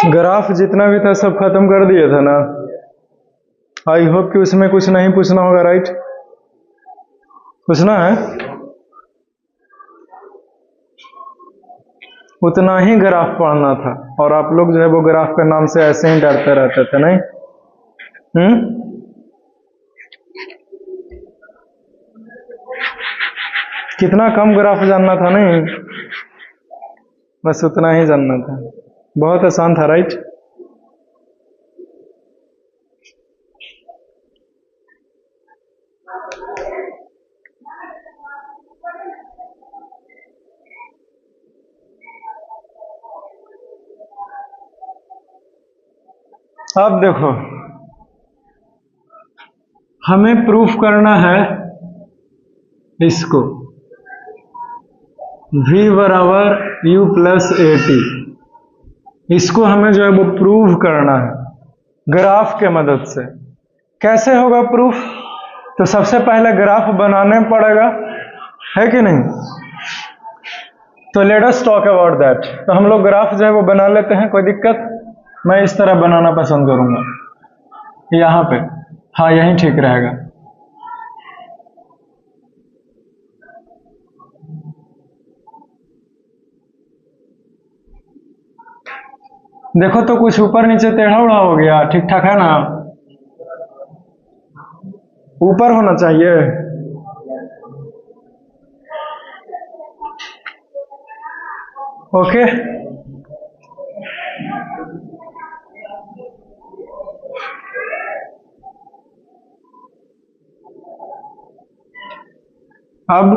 Graph जितना भी था सब खत्म कर दिए थे ना। आई होप कि उसमें कुछ नहीं पूछना होगा, राइट? पूछना है उतना ही ग्राफ पढ़ना था, और आप लोग जो है वो ग्राफ के नाम से ऐसे ही डरते रहते थे, नहीं? कितना कम ग्राफ जानना था, नहीं? बस उतना ही जानना था, बहुत आसान था, राइट? अब देखो, हमें प्रूफ करना है इसको, v बराबर u प्लस ए टी। इसको हमें जो है वो प्रूफ करना है ग्राफ के मदद से। कैसे होगा प्रूफ? तो सबसे पहले ग्राफ बनाने पड़ेगा, है कि नहीं? तो let us talk about that. तो हम लोग ग्राफ जो है वो बना लेते हैं, कोई दिक्कत? मैं इस तरह बनाना पसंद करूंगा, यहां पे। हाँ, यही ठीक रहेगा। देखो तो कुछ ऊपर नीचे टेढ़ा उड़ा हो गया, ठीक ठाक है ना? ऊपर होना चाहिए। ओके, अब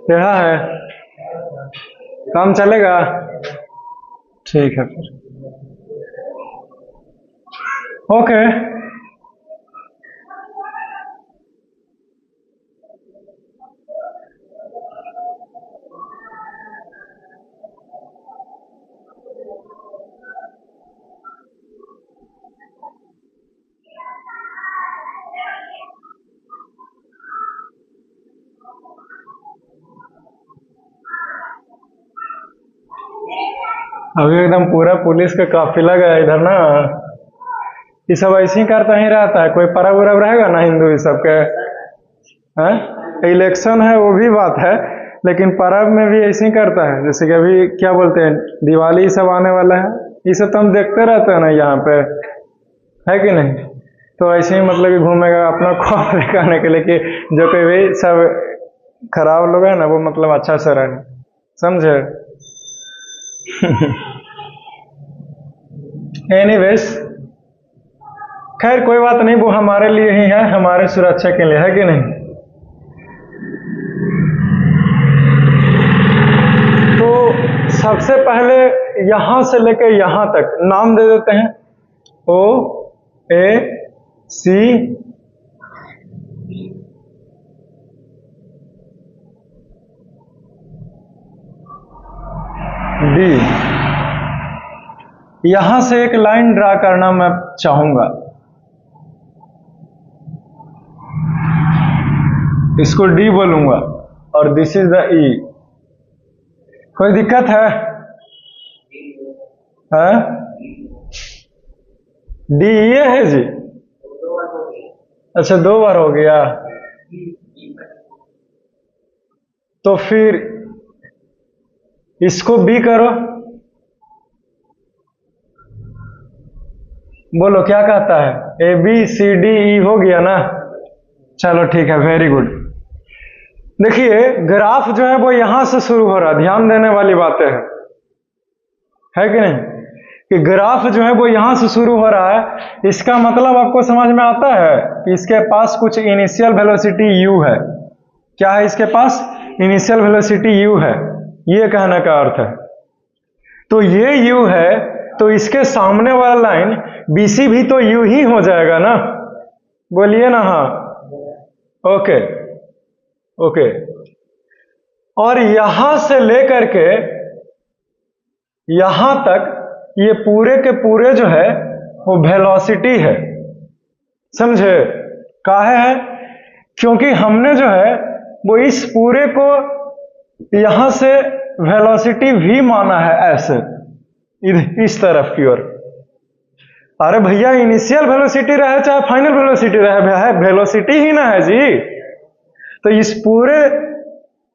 टेढ़ा है, काम चलेगा? ठीक है फिर, ओके। अभी एकदम पूरा पुलिस का काफिला गया इधर ना। ये सब ऐसे ही करता ही रहता है, कोई परब उरब रहेगा ना हिंदू ये सब के, इलेक्शन है वो भी बात है, लेकिन परब में भी ऐसे ही करता है। जैसे कि अभी क्या बोलते हैं, दिवाली सब आने वाला है, ये सब तो हम देखते रहते हैं ना यहाँ पे, है कि नहीं? तो ऐसे ही मतलब कि घूमेगा अपना खौफ दिखाने के लिए कि जो कोई भी सब खराब लोग है ना वो मतलब अच्छा से रहे, समझे? एनीवेज, खैर कोई बात नहीं, वो हमारे लिए ही है, हमारे सुरक्षा के लिए, है कि नहीं? तो सबसे पहले यहां से लेकर यहां तक नाम दे देते हैं, ओ ए सी डी। यहां से एक लाइन ड्रा करना मैं चाहूंगा, इसको डी बोलूंगा, और दिस इज द ई। कोई दिक्कत है? डी ये है जी? अच्छा, 2 बार हो गया। तो फिर इसको बी करो, बोलो क्या कहता है? A B C D E हो गया ना? चलो ठीक है, वेरी गुड। देखिए ग्राफ जो है वो यहां से शुरू हो रहा है, ध्यान देने वाली बातें हैं, है कि नहीं? कि ग्राफ जो है वो यहां से शुरू हो रहा है, इसका मतलब आपको समझ में आता है कि इसके पास कुछ इनिशियल वेलोसिटी u है। क्या है इसके पास? इनिशियल वेलोसिटी u है, ये कहने का अर्थ है। तो ये u है, तो इसके सामने वाला लाइन BC भी तो u ही हो जाएगा ना? बोलिए ना हाँ। ओके ओके, और यहां से लेकर के यहां तक ये पूरे के पूरे जो है वो वेलोसिटी है, समझे? काहे है? क्योंकि हमने जो है वो इस पूरे को यहां से वेलोसिटी v माना है, ऐसे इस तरफ की ओर। अरे भैया इनिशियल वेलोसिटी रहे चाहे फाइनल वेलोसिटी रहे, वेलोसिटी ही ना है जी। तो इस पूरे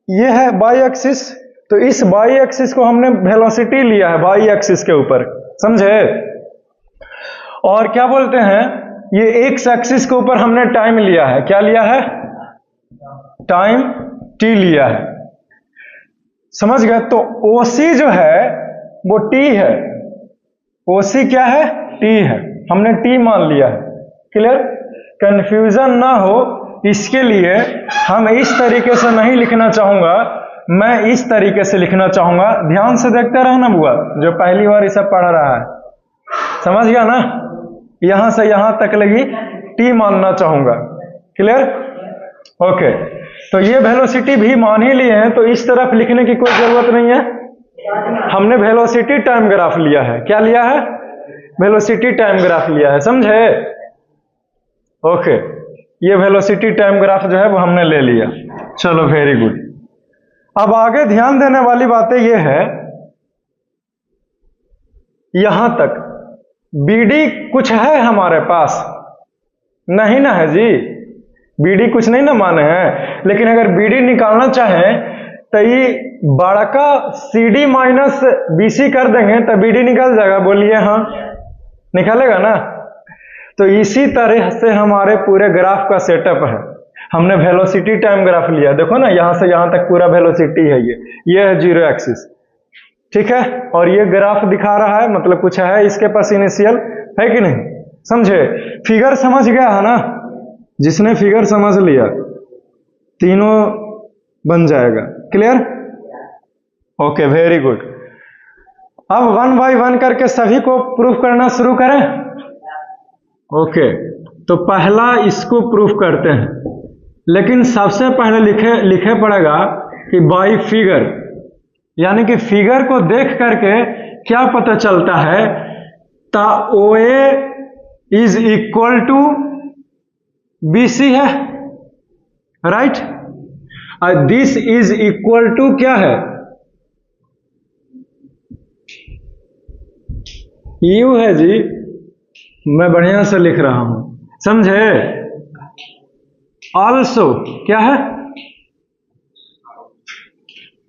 ये है बाई एक्सिस, तो इस बाई एक्सिस को हमने वेलोसिटी लिया है बाई एक्सिस के ऊपर, समझे? और क्या बोलते हैं, ये एक्स एक्सिस के ऊपर हमने टाइम लिया है। क्या लिया है? टाइम t लिया है, समझ गए? तो OC जो है वो t है, OC क्या है? t है, हमने t मान लिया है। क्लियर? कंफ्यूजन ना हो इसके लिए हम इस तरीके से नहीं लिखना चाहूंगा, मैं इस तरीके से लिखना चाहूंगा। ध्यान से देखते रहना बुआ, जो पहली बार ये सब पढ़ रहा है, समझ गया ना? यहां से यहां तक लगी t मानना चाहूंगा। क्लियर? ओके, तो ये वेलोसिटी भी मान ही लिए हैं, तो इस तरफ लिखने की कोई जरूरत नहीं है। हमने वेलोसिटी टाइम ग्राफ लिया है। क्या लिया है? वेलोसिटी टाइम ग्राफ लिया है, समझे? ओके, ये वेलोसिटी टाइम ग्राफ जो है वो हमने ले लिया। चलो वेरी गुड। अब आगे ध्यान देने वाली बातें ये है, यहां तक BD कुछ है हमारे पास? नहीं ना है जी, BD कुछ नहीं ना माने हैं। लेकिन अगर BD निकालना चाहें तो ये बड़ा का CD माइनस BC कर देंगे तो BD निकल जाएगा। बोलिए हाँ, निकालेगा ना? तो इसी तरह से हमारे पूरे ग्राफ का सेटअप है। हमने वेलोसिटी टाइम ग्राफ लिया, देखो ना, यहां से यहां तक पूरा वेलोसिटी है, ये है जीरो एक्सिस, ठीक है? और ये ग्राफ दिखा रहा है, मतलब कुछ है इसके पास इनिशियल, है कि नहीं? समझे? फिगर समझ गया है ना? जिसने फिगर समझ लिया तीनों बन जाएगा। क्लियर? Okay, very good. अब 1 बाय 1 करके सभी को प्रूफ करना शुरू करें। ओके, तो पहला इसको प्रूफ करते हैं, लेकिन सबसे पहले लिखे पड़ेगा कि बाय फिगर, यानी कि फिगर को देख करके क्या पता चलता है, ता OA is equal to BC है, राइट? और दिस इज इक्वल टू क्या है? U है जी, मैं बढ़िया से लिख रहा हूं, समझे? ऑल्सो क्या है?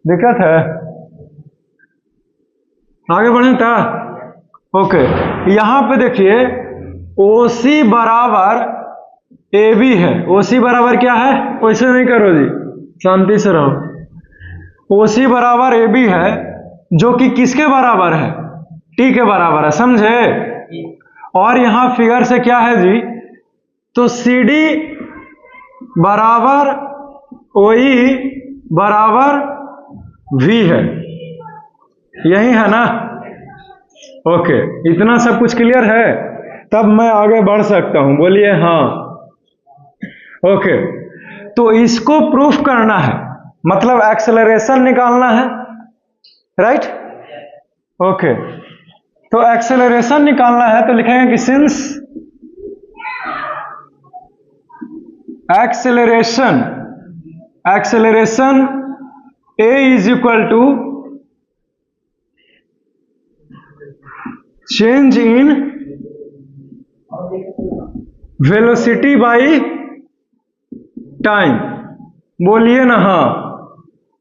दिक्कत है? आगे बढ़े था? ओके, यहां पे देखिए OC बराबर AB है। OC बराबर क्या है? वैसे नहीं करो जी, शांति से रहो। OC बराबर AB है, जो कि किसके बराबर है? T के बराबर है, समझे? और यहां फिगर से क्या है जी, तो CD बराबर OE बराबर V है, यही है ना? ओके, इतना सब कुछ क्लियर है? तब मैं आगे बढ़ सकता हूं, बोलिए हाँ। ओके, तो इसको प्रूफ करना है, मतलब एक्सेलरेशन निकालना है, राइट? ओके, तो एक्सेलरेशन निकालना है तो लिखेंगे कि since acceleration A is equal to change in velocity by time. बोलिए ना हाँ।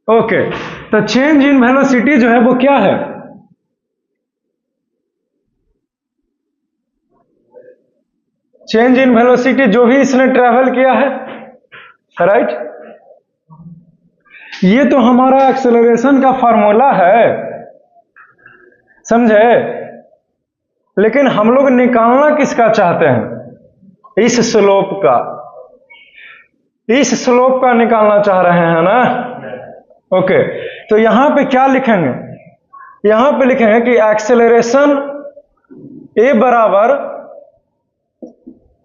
ओके, तो चेंज इन वेलोसिटी जो है वो क्या है? चेंज इन वेलोसिटी जो भी इसने ट्रेवल किया है, राइट? ये तो हमारा एक्सेलरेशन का फॉर्मूला है, समझे? लेकिन हम लोग निकालना किसका चाहते हैं? इस स्लोप का, इस स्लोप का निकालना चाह रहे हैं ना? ओके, तो यहां पे क्या लिखेंगे? यहां पे लिखेंगे कि एक्सेलरेशन A बराबर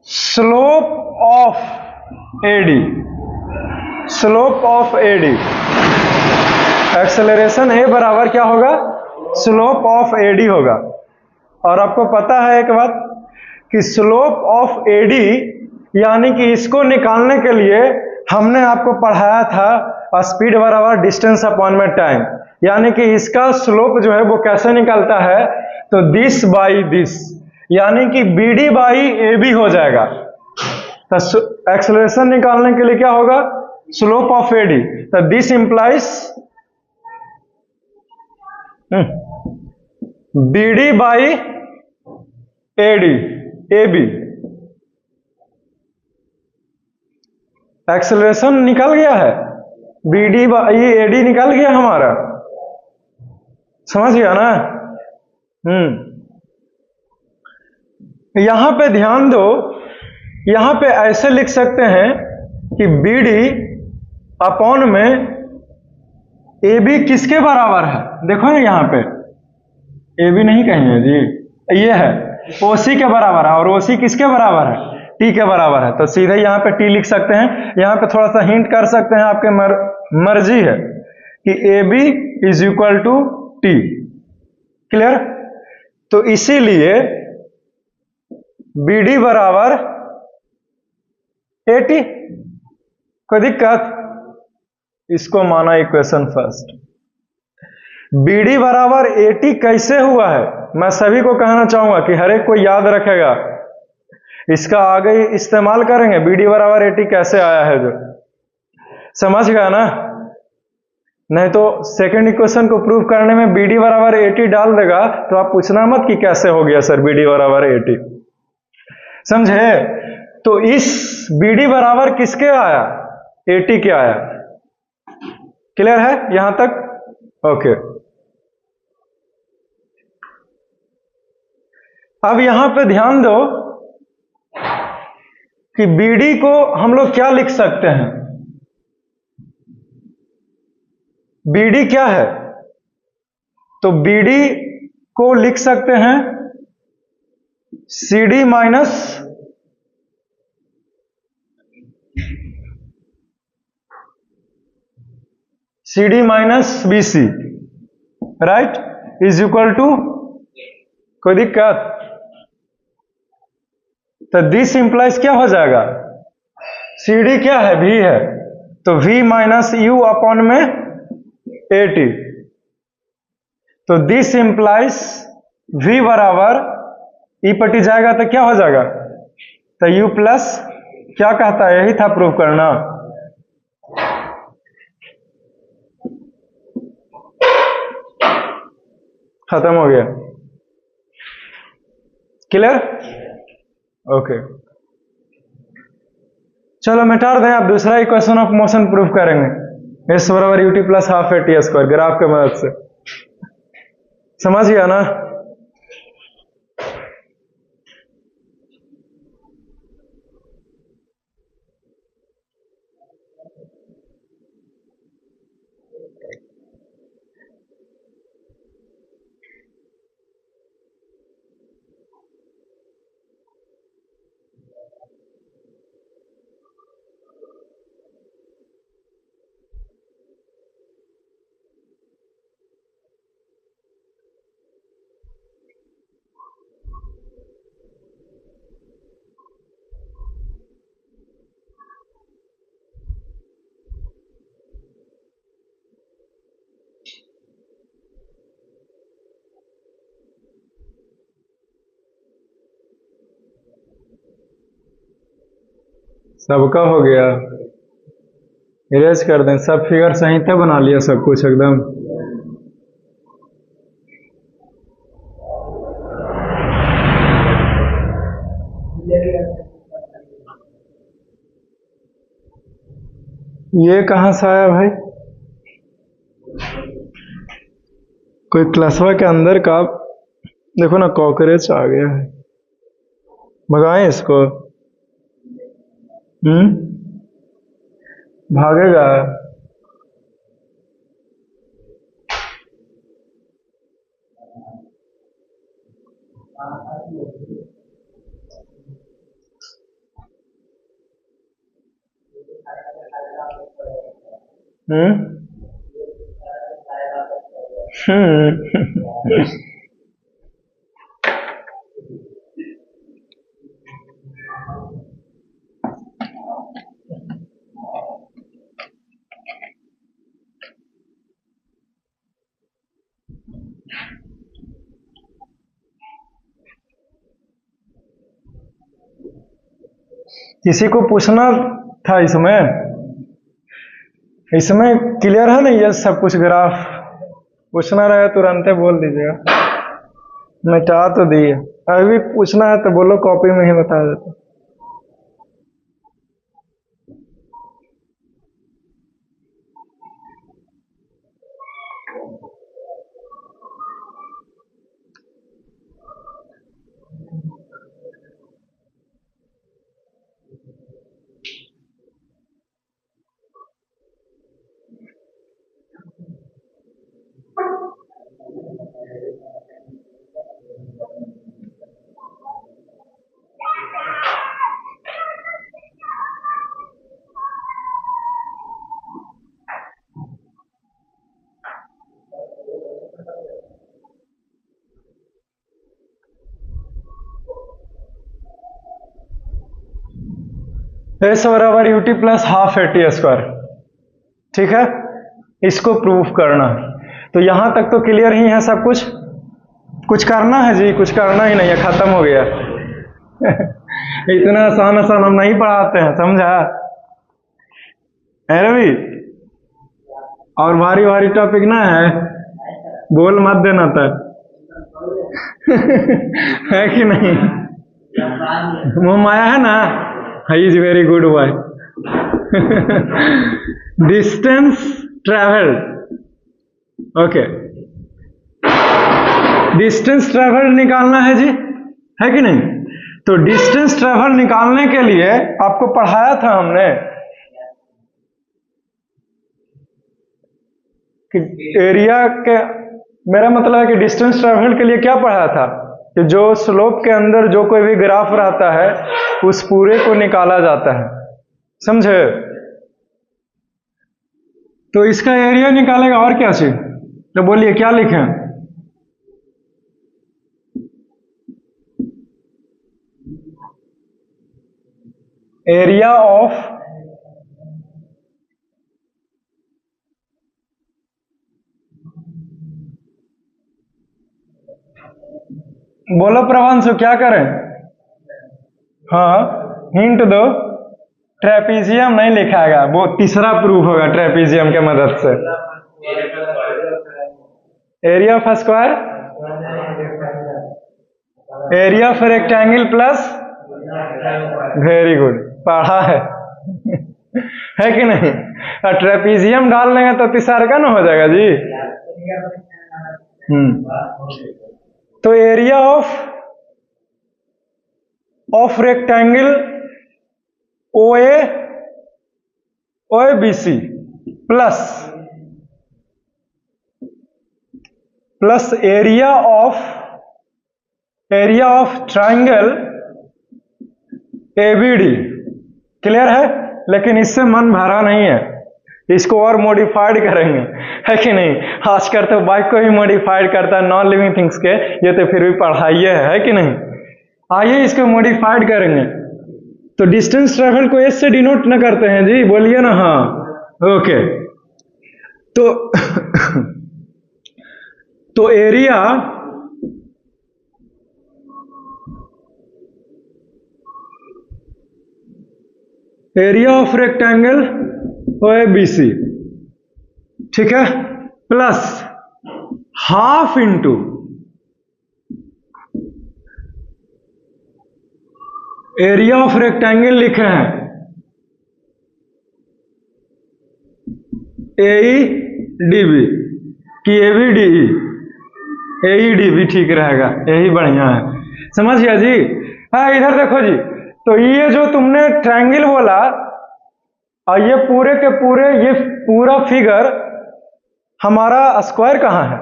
slope of AD, slope of AD। Acceleration A बराबर क्या होगा? स्लोप ऑफ AD होगा। और आपको पता है एक बात कि स्लोप ऑफ एडी यानी कि इसको निकालने के लिए हमने आपको पढ़ाया था स्पीड बराबर डिस्टेंस अपॉन में टाइम, यानी कि इसका स्लोप जो है वो कैसे निकलता है, तो दिस बाई दिस, यानी कि बीडी बाई ए बी हो जाएगा। तो एक्सेलरेशन निकालने के लिए क्या होगा, स्लोप ऑफ एडी, तो this implies BD by AD A B. Acceleration निकल गया है, बीडी बाई एडी निकल गया हमारा, समझ गया ना। यहां पे ध्यान दो, यहां पे ऐसे लिख सकते हैं कि बीडी अपॉन में ए बी किसके बराबर है, देखो ना यहां पे ए बी नहीं कहेंगे जी, ये है ओसी के बराबर है, और ओसी किसके बराबर है, टी के बराबर है, तो सीधे यहां पे टी लिख सकते हैं। यहां पे थोड़ा सा हिंट कर सकते हैं, आपके मर्जी है कि A B is equal to T, clear. तो इसीलिए बी डी बराबर ए टी, कोई दिक्कत, इसको माना इक्वेशन फर्स्ट। बी डी बराबर ए टी कैसे हुआ है, मैं सभी को कहना चाहूंगा कि हर एक को याद रखेगा, इसका आगे इस्तेमाल करेंगे, बी डी बराबर ए टी कैसे आया है, जो समझ गया ना। नहीं तो सेकंड इक्वेशन को प्रूव करने में बी डी बराबर ए टी डाल देगा तो आप पूछना मत कि कैसे हो गया सर बी डी बराबर ए टी, समझे। तो इस बी डी बराबर किसके आया, ए टी के आया, क्लियर है यहां तक, ओके। अब यहां पे ध्यान दो कि बीडी को हम लोग क्या लिख सकते हैं, बीडी क्या है, तो बीडी को लिख सकते हैं CD minus CD minus BC, right, is equal to, कोई दिक्कत, तो दिस इंप्लाइज क्या हो जाएगा, सीडी क्या है, भी है, तो v माइनस यू अपॉन में ए टी, तो दिस इंप्लाइज v बराबर ई पटी जाएगा तो क्या हो जाएगा, तो u प्लस, क्या कहता है, यही था प्रूव करना, खत्म हो गया, क्लियर, ओके। चलो मिटार दें, आप दूसरा इक्वेशन ऑफ मोशन प्रूफ करेंगे, एस बराबर UT plus half A T square, graph के मदद से, समझ गया ना। सबका हो गया, इरेज कर दें, सब फिगर सही थे, बना लिया सब कुछ एकदम, ये कहां से आया भाई, कोई क्लासवा के अंदर का, देखो ना कॉकरोच आ गया है, भगाएं इसको, भागेगा, किसी को पूछना था इसमें क्लियर है ना ये सब कुछ ग्राफ? पूछना रहे तुरंत बोल दीजिएगा, मिटा तो दिए। अभी पूछना है तो बोलो, कॉपी में ही बता देते। एस बराबर UT plus half eighty square, ठीक है, इसको प्रूफ करना। तो यहां तक तो क्लियर ही है सब कुछ। कुछ करना है जी? कुछ करना ही नहीं है, खत्म हो गया। इतना आसान आसान हम नहीं पढ़ाते हैं, समझा? है रवि? और भारी भारी टॉपिक ना है, बोल मत देना तक। है कि नहीं? वो माया है ना, he is very good boy. Distance travelled, okay, distance travel निकालना है जी, है कि नहीं? तो डिस्टेंस ट्रेवल निकालने के लिए आपको पढ़ाया था हमने कि एरिया के, मेरा मतलब है कि डिस्टेंस ट्रेवल के लिए क्या पढ़ाया था कि जो स्लोप के अंदर जो कोई भी ग्राफ रहता है उस पूरे को निकाला जाता है, समझे? तो इसका एरिया निकालेगा और क्या चीज? तो बोलिए क्या लिखें? एरिया ऑफ बोलो प्रभांशु, क्या करें? हाँ, हिंट दो। ट्रेपीजियम नहीं लिखाएगा, वो तीसरा प्रूफ होगा ट्रेपीजियम के मदद से। Area of square, area of rectangle plus, very good, पढ़ा है। है कि नहीं? ट्रेपीजियम डाल लेंगे तो तीसरा का ना हो जाएगा जी। तो area of rectangle OABC plus area of triangle ABD, clear है? लेकिन इससे मन भरा नहीं है, इसको और मॉडिफाइड करेंगे, है कि नहीं? आजकल तो बाइक को ही मॉडिफाइड करता है, नॉन लिविंग थिंग्स के, ये तो फिर भी पढ़ाइए है कि नहीं? आइए इसको मॉडिफाइड करेंगे। तो डिस्टेंस ट्रेवल को एस से डिनोट न करते हैं जी, बोलिए ना हाँ, ओके। तो एरिया ऑफ रेक्टेंगल OABC, ठीक है, plus half into area of rectangle लिखे हैं AEDB कि ABDE, AEDB ठीक रहेगा, यही बढ़िया है, समझ गया जी? हाँ, इधर देखो जी, तो ये जो तुमने ट्रायंगल बोला और ये पूरे के पूरे, ये पूरा फिगर हमारा स्क्वायर कहाँ है?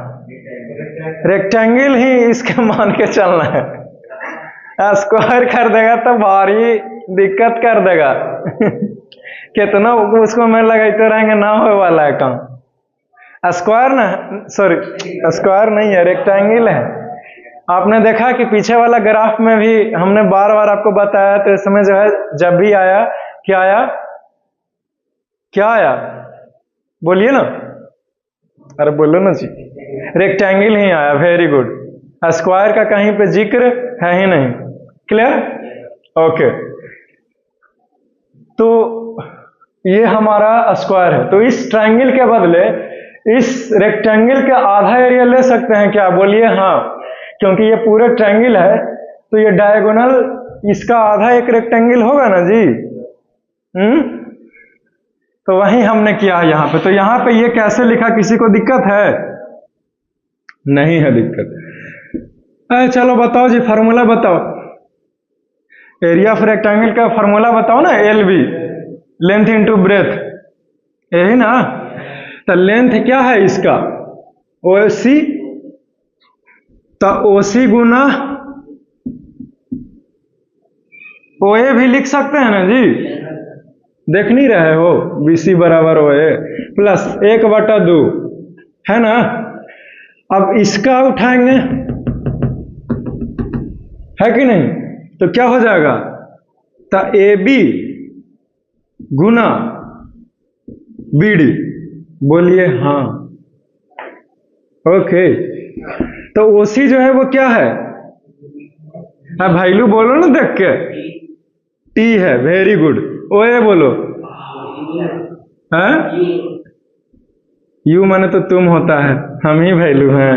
रेक्टेंगल ही इसके मान के चलना है। स्क्वायर कर देगा तो भारी दिक्कत कर देगा। कितना उसको मैं लगाते रहेंगे, ना हो वाला है काम। स्क्वायर ना, सॉरी स्क्वायर नहीं है, रेक्टेंगल है। आपने देखा कि पीछे वाला ग्राफ में भी हमने बार बार आपको बताया, तो इसमें जो है जब भी आया क्या आया, क्या आया? बोलिए ना, अरे बोलो ना जी, रेक्टेंगल ही आया, वेरी गुड। स्क्वायर का कहीं पे जिक्र है ही नहीं। क्लियर? ओके, तो ये हमारा स्क्वायर है। तो इस ट्रायंगल के बदले इस रेक्टेंगल का आधा एरिया ले सकते हैं क्या? बोलिए हाँ, क्योंकि ये पूरा ट्रायंगल है तो ये डायगोनल इसका आधा एक रेक्टेंगल होगा ना जी। तो वही हमने किया है यहाँ पे। तो यहाँ पे ये कैसे लिखा, किसी को दिक्कत है? नहीं है दिक्कत। चलो बताओ जी, फार्मूला बताओ, एरिया ऑफ रेक्टेंगल का फार्मूला बताओ ना। LB, लेंथ इंटू ब्रेथ, यही ना। तो लेंथ क्या है इसका? OC, तो OC गुना OA भी लिख सकते हैं ना जी, देख नहीं रहे हो? BC बराबर OA प्लस 1/2 है ना। अब इसका उठाएंगे, है कि नहीं? तो क्या हो जाएगा? तो AB गुना BD, बोलिए हाँ। ओके, तो OC जो है वो क्या है? भाईलू बोलो ना देख के। T है, वेरी गुड। OA बोलो। हैं? U माने तो तुम होता है, हम ही वैल्यू हैं।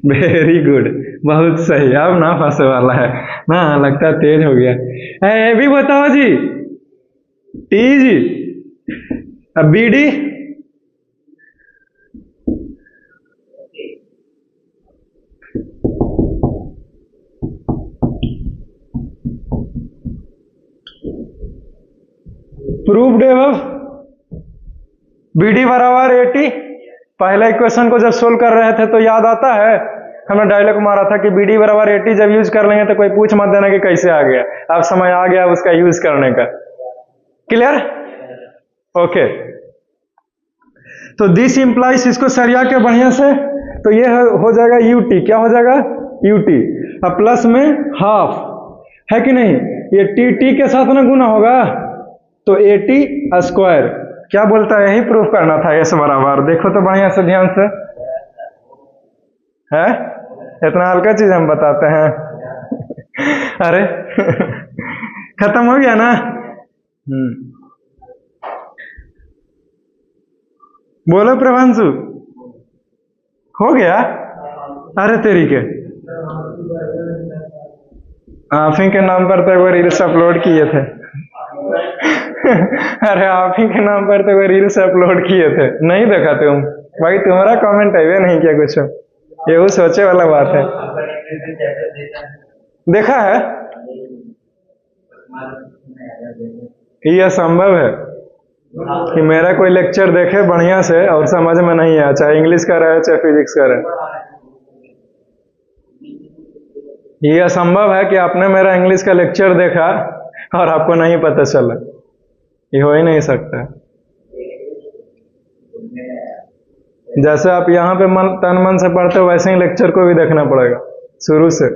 वेरी गुड, बहुत सही। अब ना फंसे वाला है ना, लगता है तेज हो गया। ये भी बताओ जी, T जी, अब BD, प्रूव्ड एबव। BD बराबर 80। पहले इक्वेशन को जब सोल्व कर रहे थे तो याद आता है, हमने डायलॉग मारा था कि BD बराबर 80 जब यूज कर लेंगे तो कोई पूछ मत देना कि कैसे आ गया। अब समय आ गया उसका यूज करने का। क्लियर? ओके, तो दिस इंप्लाइज, इसको सरिया के बढ़िया से, तो ये हो जाएगा UT। क्या हो जाएगा? UT। अब प्लस में हाफ, है कि नहीं? ये TT के साथ ना गुना होगा, तो AT स्क्वायर। क्या बोलता है? यही प्रूफ करना था। S बराबर, देखो तो बढ़िया से, ध्यान से है, इतना हल्का चीज हम बताते हैं। अरे खत्म हो गया ना। बोलो प्रभांशु, हो गया? अरे तेरी के, आप ही के नाम पर तो वो रील्स अपलोड किए थे। अरे आप ही के नाम पर तो वो रील्स अपलोड किए थे, नहीं देखा तुम? भाई तुम्हारा कमेंट है नहीं किया कुछ, ये वो सोचे वाला बात है। देखा है? ये संभव है कि मेरा कोई लेक्चर देखे बढ़िया से और समझ में नहीं आया, चाहे इंग्लिश का रहे चाहे फिजिक्स का रहे। ये असंभव है कि आपने मेरा इंग्लिश का लेक्चर देखा और आपको नहीं पता चला, ये हो ही नहीं सकता। जैसे आप यहाँ पे तन मन से पढ़ते हो वैसे ही लेक्चर को भी देखना पड़ेगा शुरू से।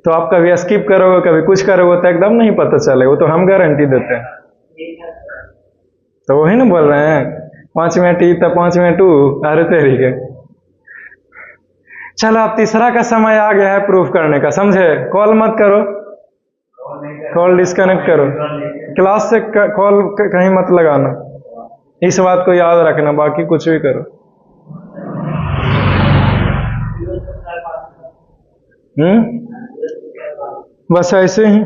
तो आप कभी स्किप करोगे, कभी कुछ करोगे तो एकदम नहीं पता चलेगा, वो तो हम गारंटी देते हैं। तो वही ना बोल रहे हैं, 5 मिनट ई तो 5 मिनट ऊ। अरे तेरी के, चलो अब तीसरा का समय आ गया है प्रूफ करने का, समझे? कॉल मत करो, कॉल डिस्कनेक्ट करो, क्लास से कॉल कहीं मत लगाना, इस बात को याद रखना, बाकी कुछ भी करो। बस ऐसे ही।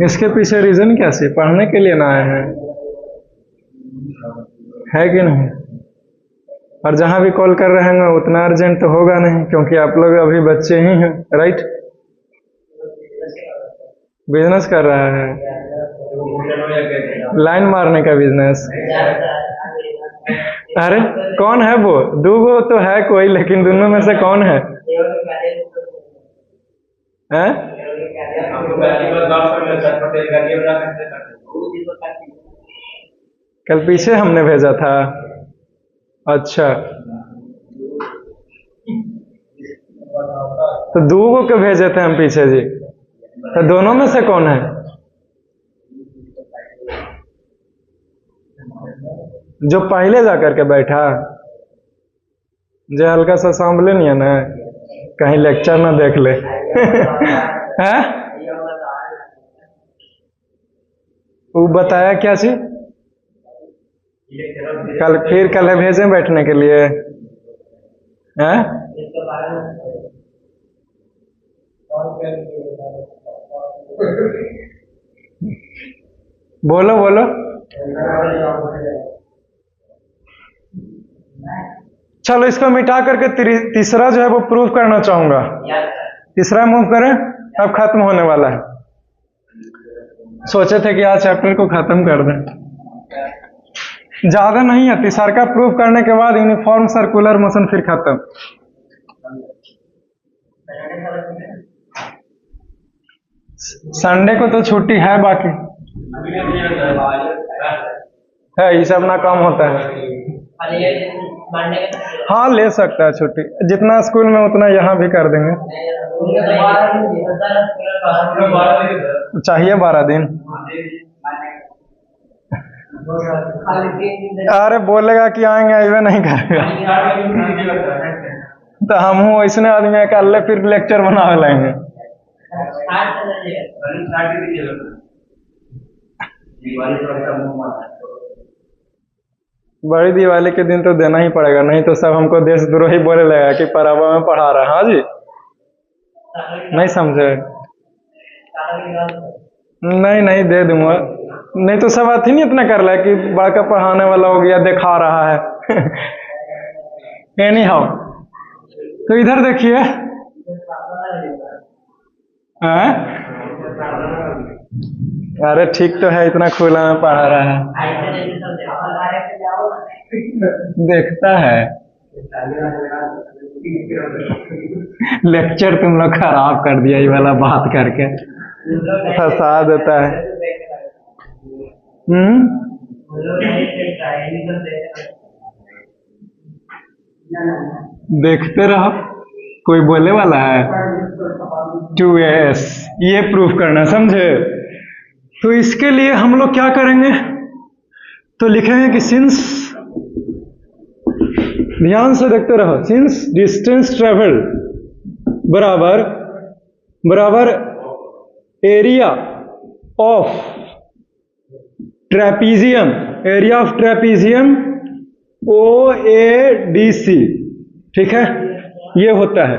इसके पीछे रीजन क्या सी? पढ़ने के लिए ना आए हैं, है कि नहीं? और जहां भी कॉल कर रहे हैं उतना अर्जेंट तो होगा नहीं, क्योंकि आप लोग अभी बच्चे ही हैं, राइट? बिजनेस कर रहा है, लाइन मारने का बिजनेस। अरे कौन है वो? दो तो है कोई, लेकिन दोनों में से कौन है? कल पीछे हमने भेजा था। अच्छा, तो दो को भेजे थे हम पीछे जी, तो दोनों में से कौन है? जो पहले जा करके बैठा, जो हल्का सा सांभले नहीं है ना, कहीं लेक्चर ना देख ले। है वो बताया क्या चीज? कल भेजें बैठने के लिए। हैं? बोलो बोलो। चलो इसको मिटा करके तीसरा जो है वो प्रूव करना चाहूंगा। तीसरा मूव करें, अब खत्म होने वाला है। सोचे थे कि आज चैप्टर को खत्म कर दें, ज्यादा नहीं है। तीसरा का प्रूव करने के बाद यूनिफॉर्म सर्कुलर मोशन फिर खत्म। संडे को तो छुट्टी है, बाकी है ये सब ना काम होता है। हाँ ले सकता है छुट्टी, जितना स्कूल में उतना यहाँ भी कर देंगे। चाहिए 12 दिन। अरे बोलेगा कि आएंगे, अबे नहीं करेगा तो हम ऐसने आदमी कल फिर लेक्चर बना लेंगे। बड़ी दिवाली के दिन तो देना ही पड़ेगा, नहीं तो सब हमको देशद्रोही बोले लगेगा कि पराबा में पढ़ा रहा है। हाँ जी, नहीं समझे? नहीं दे दूंगा, नहीं तो सब अथी नहीं इतना कर ला कि बड़का पढ़ाने वाला हो गया, दिखा रहा है। एनी हाउ, तो इधर देखिए। अरे ठीक तो है, इतना खुला में पढ़ा रहा है, देखता है। लेक्चर तुम लोग खराब कर दिया ये वाला बात करके, फंसा देता है। देखते रहो, कोई बोले वाला है। 2s ये प्रूफ करना, समझे? तो इसके लिए हम लोग क्या करेंगे, तो लिखेंगे कि सिंस, ध्यान से देखते रहो, सिंस डिस्टेंस ट्रेवल बराबर area of trapezium, area of trapezium OADC, ठीक है, ये होता है।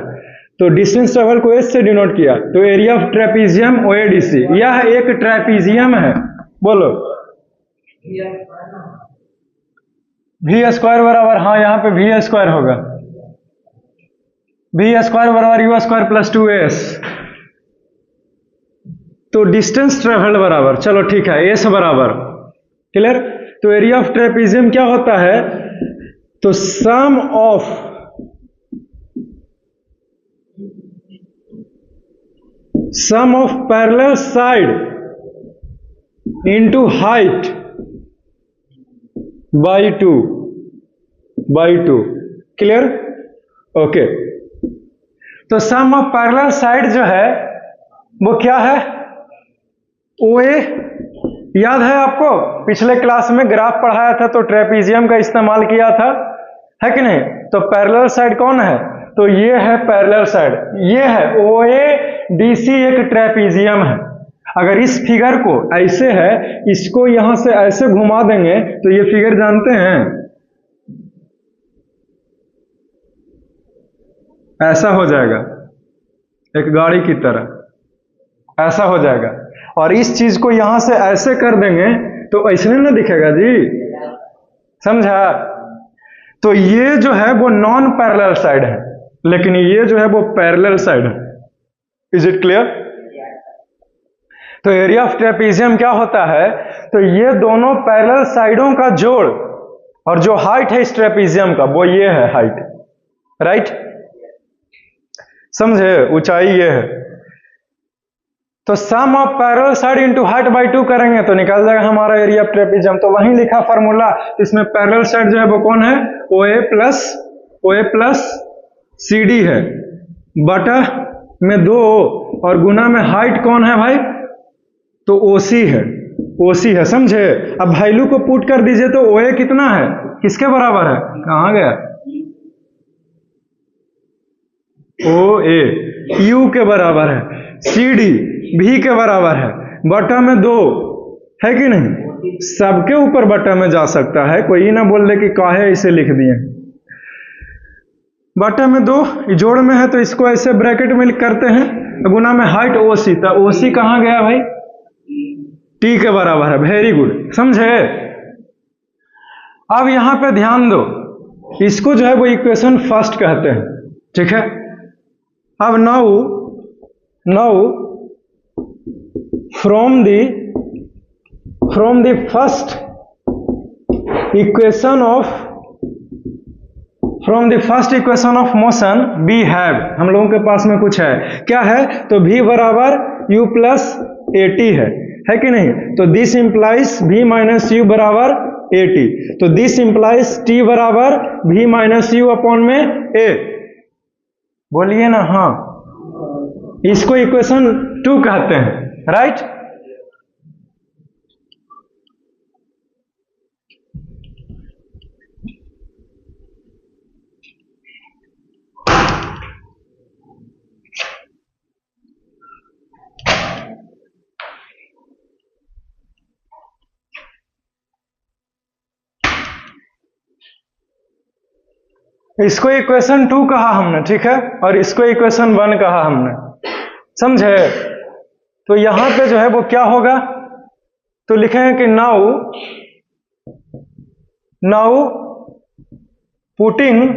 तो डिस्टेंस ट्रेवल को S से डिनोट किया, तो एरिया ऑफ ट्रेपीजियम OADC, यह एक ट्रेपीजियम है। बोलो V² बराबर, हाँ यहाँ पे V² होगा, V² बराबर U² प्लस 2S। तो डिस्टेंस ट्रेवल बराबर, चलो ठीक है, S बराबर, क्लियर? तो एरिया ऑफ ट्रेपीजियम क्या होता है, तो sum of parallel side into height by two, clear? Okay, तो सम ऑफ पैरेलल साइड जो है वो क्या है, OA। याद है आपको, पिछले क्लास में ग्राफ पढ़ाया था तो ट्रेपीजियम का इस्तेमाल किया था, है कि नहीं? तो पैरेलल साइड कौन है, तो ये है पैरेलल साइड, ये है OADC, एक ट्रेपीजियम है। अगर इस फिगर को ऐसे है, इसको यहां से ऐसे घुमा देंगे तो ये फिगर जानते हैं, ऐसा हो जाएगा, एक गाड़ी की तरह ऐसा हो जाएगा। और इस चीज को यहां से ऐसे कर देंगे तो ऐसे ना दिखेगा जी, समझा? तो ये जो है वो नॉन पैरेलल साइड है, लेकिन ये जो है वो पैरेलल साइड है। Is it clear? तो एरिया ऑफ ट्रेपीजियम क्या होता है, तो ये दोनों पैरेलल साइडों का जोड़, और जो हाइट है इस ट्रेपीजियम का वो ये है हाइट, राइट? समझे? ऊंचाई ये है। तो sum of parallel side into height by 2 करेंगे तो निकल जाएगा हमारा एरिया ऑफ ट्रेपीजियम। तो वहीं लिखा फॉर्मूला, इसमें पैरेलल साइड जो है वो कौन है, OA प्लस CD है, बटा में 2 और गुना में हाइट कौन है भाई, तो OC है। ओसी है, समझे। अब वैल्यू को पुट कर दीजिए तो ओए कितना है, किसके बराबर है, कहाँ गया, ओ ए यू के बराबर है, सी डी भी के बराबर है, बटा में 2 है कि नहीं, सबके ऊपर बटा में जा सकता है, कोई ना बोल दे कि काहे इसे लिख दिए। बटा में 2 जोड़ में है तो इसको ऐसे ब्रैकेट में करते हैं, गुना में हाइट ओसी, तो ओसी कहाँ गया भाई, टी के बराबर है, वेरी गुड, समझे। अब यहां पे ध्यान दो, इसको जो है वो इक्वेशन फर्स्ट कहते हैं, ठीक है। अब now from the first equation of motion we have, हम लोगों के पास में कुछ है, क्या है, तो v बराबर u प्लस ए टी है कि नहीं, तो this implies v minus you बराबर ए टी, तो दिस इंप्लाइज t बराबर v माइनस यू अपॉन में a, बोलिए ना हाँ, इसको इक्वेशन 2 कहते हैं, राइट। इसको इक्वेशन 2 कहा हमने, ठीक है, और इसको इक्वेशन 1 कहा हमने, समझे। तो यहां पे जो है वो क्या होगा, तो लिखेंगे कि now putting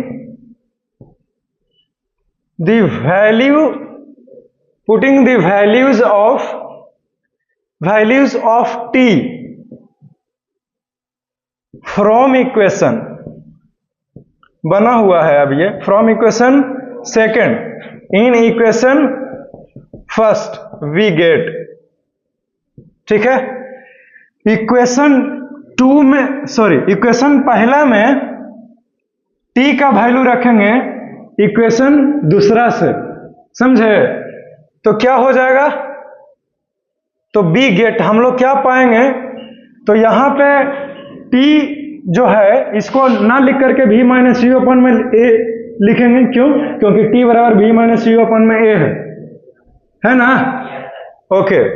the values of T from equation, बना हुआ है अब ये, from equation second in equation first we get, ठीक है। इक्वेशन पहला में टी का वैल्यू रखेंगे इक्वेशन दूसरा से, समझे, तो क्या हो जाएगा, तो बी गेट, हम लोग क्या पाएंगे, तो यहां पे टी जो है इसको ना लिख करके v माइनस यू अपन में ए लिखेंगे, क्यों, क्योंकि t बराबर v माइनस यू अपन में ए है ना, ओके।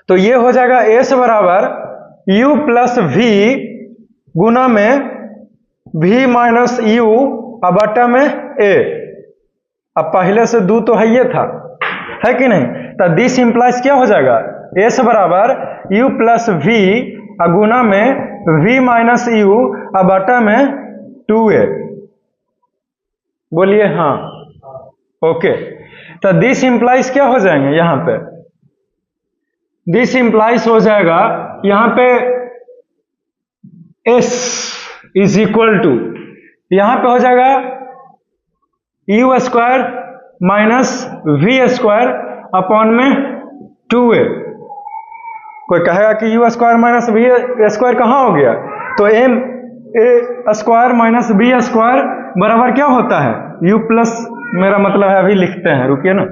तो ये हो जाएगा s बराबर u प्लस v गुना में v माइनस यू बटा में a, अब पहले से दो तो है ये था, है कि नहीं, तो दिस इंप्लाइज क्या हो जाएगा, s बराबर u प्लस v गुना में v माइनस यू बटा में 2a, बोलिए हाँ, ओके। तो दिस इंप्लाइज क्या हो जाएंगे, यहां पे दिस इंप्लाइज हो जाएगा, यहां पे s इज इक्वल टू, यहां पे हो जाएगा u square minus v square upon में 2a, कोई कहेगा कि u square minus V square कहाँ हो गया, तो m a square minus B square बराबर क्या होता है, u प्लस, मेरा मतलब है अभी लिखते हैं, रुकिए ना,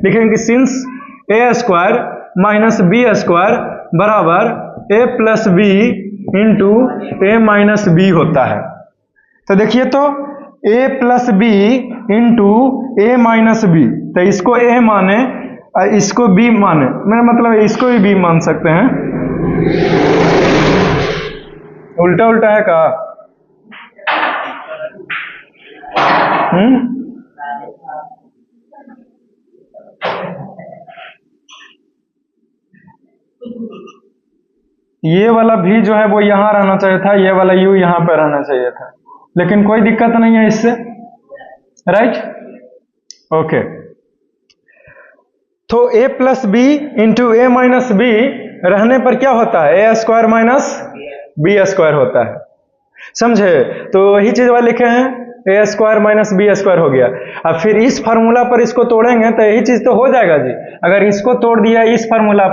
लिखेंगे कि since a square minus B square बराबर a plus B into A minus B होता है, तो देखिए तो a plus B into A minus B, तो इसको a माने इसको b माने, मेरा मतलब है इसको भी b मान सकते हैं, उल्टा उल्टा है का, ये वाला भी जो है वो यहां रहना चाहिए था, ये वाला u यहां पर रहना चाहिए था, लेकिन कोई दिक्कत नहीं है इससे, राइट, ओके। तो a plus B into A minus B रहने पर क्या होता है, A square minus B square होता है, समझे। तो वही चीज वाले लिखे हैं, A square minus B square हो गया। अब फिर इस फार्मूला पर इसको तोड़ेंगे तो यही चीज तो हो जाएगा जी, अगर इसको तोड़ दिया इस फार्मूला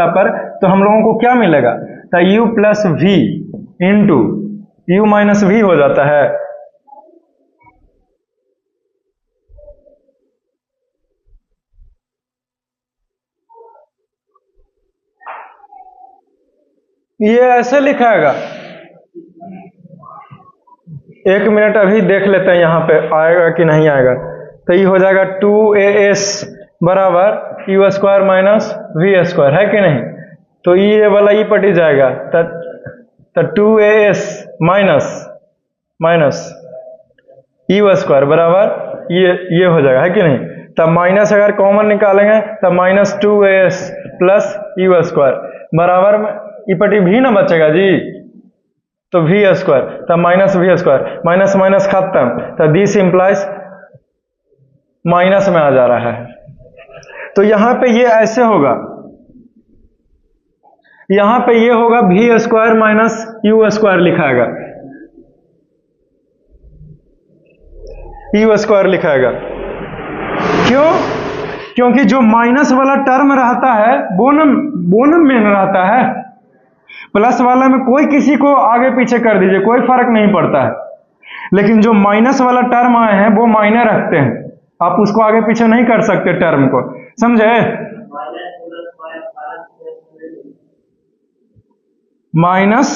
पर तो हम लोगों को क्या मिलेगा, तो u plus V into U minus V हो जाता है, ये ऐसे लिखाएगा, एक मिनट अभी देख लेते हैं यहाँ पे आएगा कि नहीं आएगा। तो ये हो जाएगा 2as बराबर U square minus V square, है कि नहीं। तो ये वाला ई पटी जाएगा, तो 2as minus minus U square बराबर ये हो जाएगा, है कि नहीं। तब माइनस अगर कॉमन निकालेंगे तब minus 2as plus you square बराबर में ई पटी भी ना बचेगा जी, तो वी स्क्वायर, तब minus V square, minus minus खत्म, तो दिस इंप्लाइज माइनस में आ जा रहा है। तो यहां पे ये ऐसे होगा, यहां पे ये होगा V square minus U square लिखाएगा, यू स्क्वायर लिखाएगा। क्यों? क्योंकि जो माइनस वाला टर्म रहता है बोनम में रहता है, प्लस वाला में कोई किसी को आगे पीछे कर दीजिए कोई फर्क नहीं पड़ता है, लेकिन जो माइनस वाला टर्म आए हैं वो मायने रखते हैं, आप उसको आगे पीछे नहीं कर सकते टर्म को, समझे। माइनस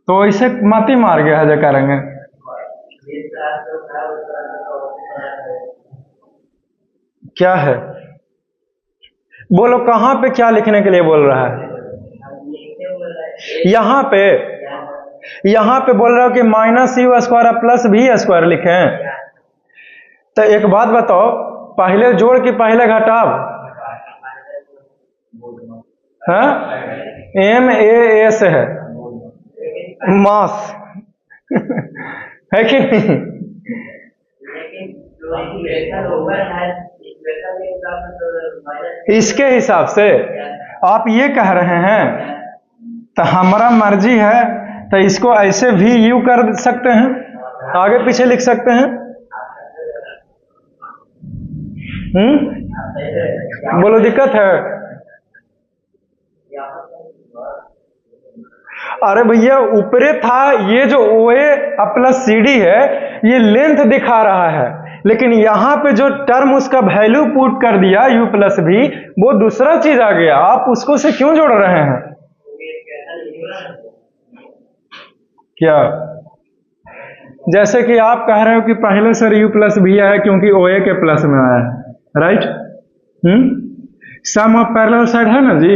तो इसे मत ही मार गया है करेंगे। क्या है, बोलो कहां पे क्या लिखने के लिए बोल रहा है। यहां पे बोल रहा हूं कि minus U square plus V square लिखें। तो एक बात बताओ, पहले जोड़ कि पहले घटाव, हाँ MAS है मास है कि नहीं। इसके हिसाब से आप ये कह रहे हैं, तो हमारा मर्जी है, तो इसको ऐसे भी यू कर सकते हैं, आगे पीछे लिख सकते हैं। बोलो दिक्कत है। अरे भैया ऊपरे था, ये जो OA प्लस CD है ये लेंथ दिखा रहा है, लेकिन यहां पे जो टर्म उसका वैल्यू पुट कर दिया u प्लस भी, वो दूसरा चीज आ गया, आप उसको से क्यों जोड़ रहे हैं। क्या, जैसे कि आप कह रहे हो कि पहले सर u प्लस भी आया क्योंकि OA के प्लस में आया है, right. Sum of parallel side है ना जी,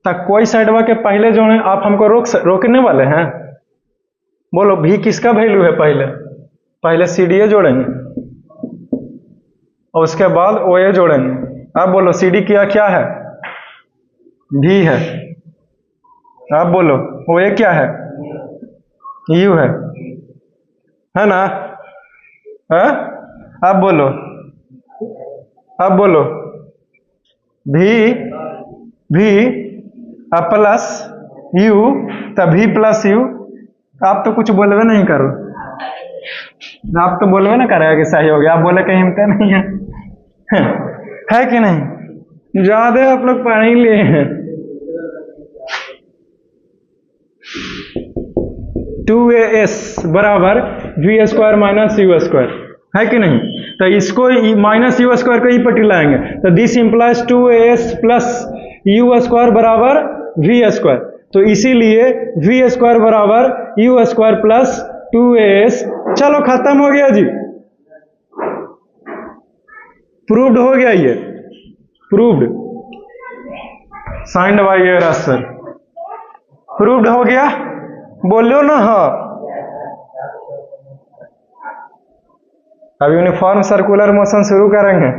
तक कोई साइडवा के पहले जोड़े, आप हमको रोकने वाले हैं। बोलो भी किसका वैल्यू है, पहले CDA जोड़ेंगे और उसके बाद OA जोड़ेंगे। आप बोलो CD क्या है, भी है। आप बोलो OA क्या है, U है ना। हाँ आप बोलो भी प्लस U, तब भी प्लस U। आप तो कुछ बोलवे नहीं करो, आप तो बोलवे ना करेगा कि सही हो गया, आप बोले कहीं हिम्मत नहीं है कि नहीं। ज्यादा आप लोग पढ़ ही लिए हैं। 2as बराबर V square minus U square, है कि नहीं। तो इसको माइनस यू स्क्वायर को ई पटी लाएंगे, तो this implies 2as plus you square बराबर वी स्क्वायर। तो इसीलिए वी स्क्वायर बराबर यू स्क्वायर प्लस 2as। चलो खत्म हो गया जी, प्रूव्ड हो गया, ये proved, signed by your answer, proved हो गया। बोलो ना हाँ। अब यूनिफॉर्म सर्कुलर मोशन शुरू करेंगे।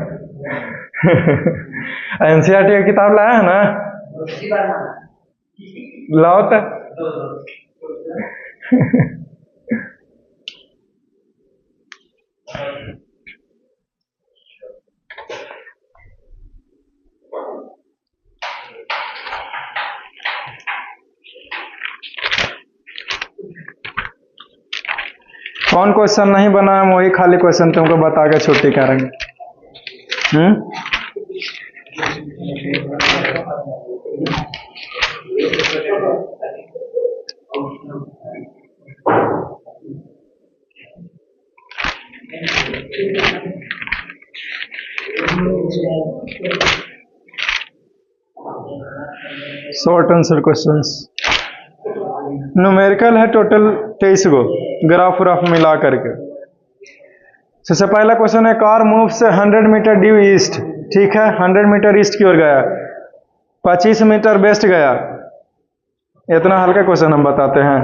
NCERT की किताब लाया है ना, लाओ तो। कौन क्वेश्चन नहीं बना हम वही खाली क्वेश्चन तुमको बता के छुट्टी करेंगे। Short answer questions. न्यूमेरिकल है टोटल 23 गो, ग्राफ व्राफ मिला करके। सबसे पहला क्वेश्चन है कार मूव से 100 मीटर ड्यू ईस्ट। ठीक है, 100 मीटर ईस्ट की ओर गया, 25 मीटर वेस्ट गया। इतना हल्का क्वेश्चन हम बताते हैं।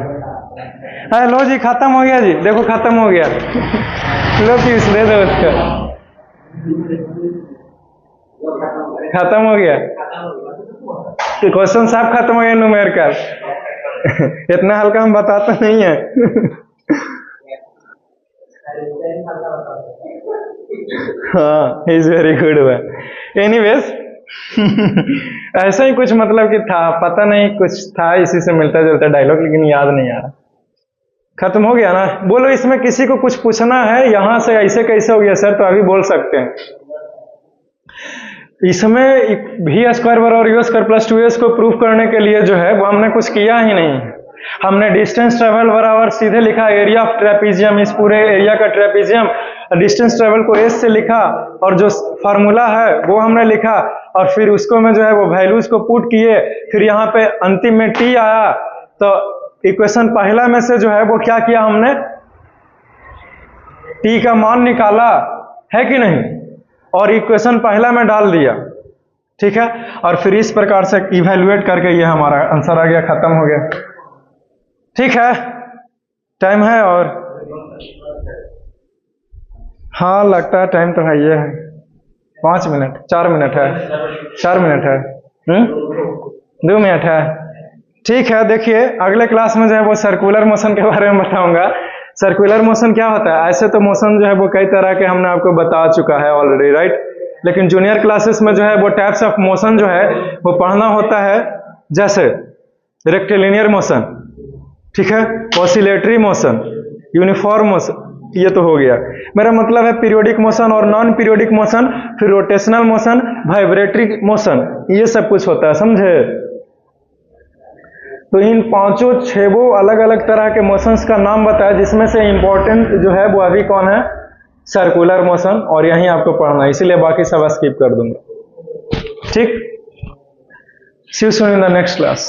लो जी, खत्म हो गया जी, देखो खत्म हो गया। लो पीस दे दो उसका, खत्म हो गया क्वेश्चन, सब खत्म हो गया न्यूमेरिकल। इतना हल्का हम बताते नहीं है। हाँ, is very good way. Anyways, ऐसा ही कुछ मतलब कि था, पता नहीं कुछ था इसी से मिलता जुलता डायलॉग, लेकिन याद नहीं आ रहा। खत्म हो गया ना? बोलो, इसमें किसी को कुछ पूछना है यहां से ऐसे कैसे हो गया सर, तो अभी बोल सकते हैं। इसमें वी स्क्वायर बराबर यू स्क्वायर प्लस 2s को प्रूफ करने के लिए जो है वो हमने कुछ किया ही नहीं। हमने डिस्टेंस ट्रेवल बराबर सीधे लिखा एरिया ऑफ ट्रेपीजियम, इस पूरे एरिया का ट्रेपीजियम, डिस्टेंस ट्रेवल को s से लिखा और जो फार्मूला है वो हमने लिखा, और फिर उसको में जो है वो वैल्यूज को पुट किए, फिर यहाँ पे अंतिम में t आया, तो इक्वेशन पहला में से जो है वो क्या किया हमने, t का मान निकाला है कि नहीं, और इक्वेशन पहला में डाल दिया। ठीक है, और फिर इस प्रकार से इवैल्यूएट करके ये हमारा आंसर आ गया, खत्म हो गया। ठीक है, टाइम है और हाँ लगता है टाइम तो है, ये है 5 मिनट, 4 मिनट है, 4 मिनट है, 2 मिनट है। ठीक है, देखिए अगले क्लास में जो है वो सर्कुलर मोशन के बारे में बताऊंगा। सर्कुलर मोशन क्या होता है? ऐसे तो मोशन जो है वो कई तरह के हमने आपको बता चुका है ऑलरेडी, राइट, लेकिन जूनियर क्लासेस में जो है वो टाइप्स ऑफ मोशन जो है वो पढ़ना होता है, जैसे रेक्टिलिनियर मोशन, ठीक है, ऑसिलेटरी मोशन, यूनिफॉर्म मोशन, ये तो हो गया। मेरा मतलब है पीरियोडिक मोशन और नॉन पीरियोडिक मोशन, फिर रोटेशनल मोशन, वाइब्रेटरी मोशन, ये सब कुछ होता है, समझे? तो इन 5-6 अलग अलग तरह के मोशंस का नाम बताया, जिसमें से इंपॉर्टेंट जो है वो अभी कौन है, सर्कुलर मोशन, और यहीं आपको पढ़ना है, इसीलिए बाकी सब स्किप कर दूंगा। ठीक, see you soon in the next class.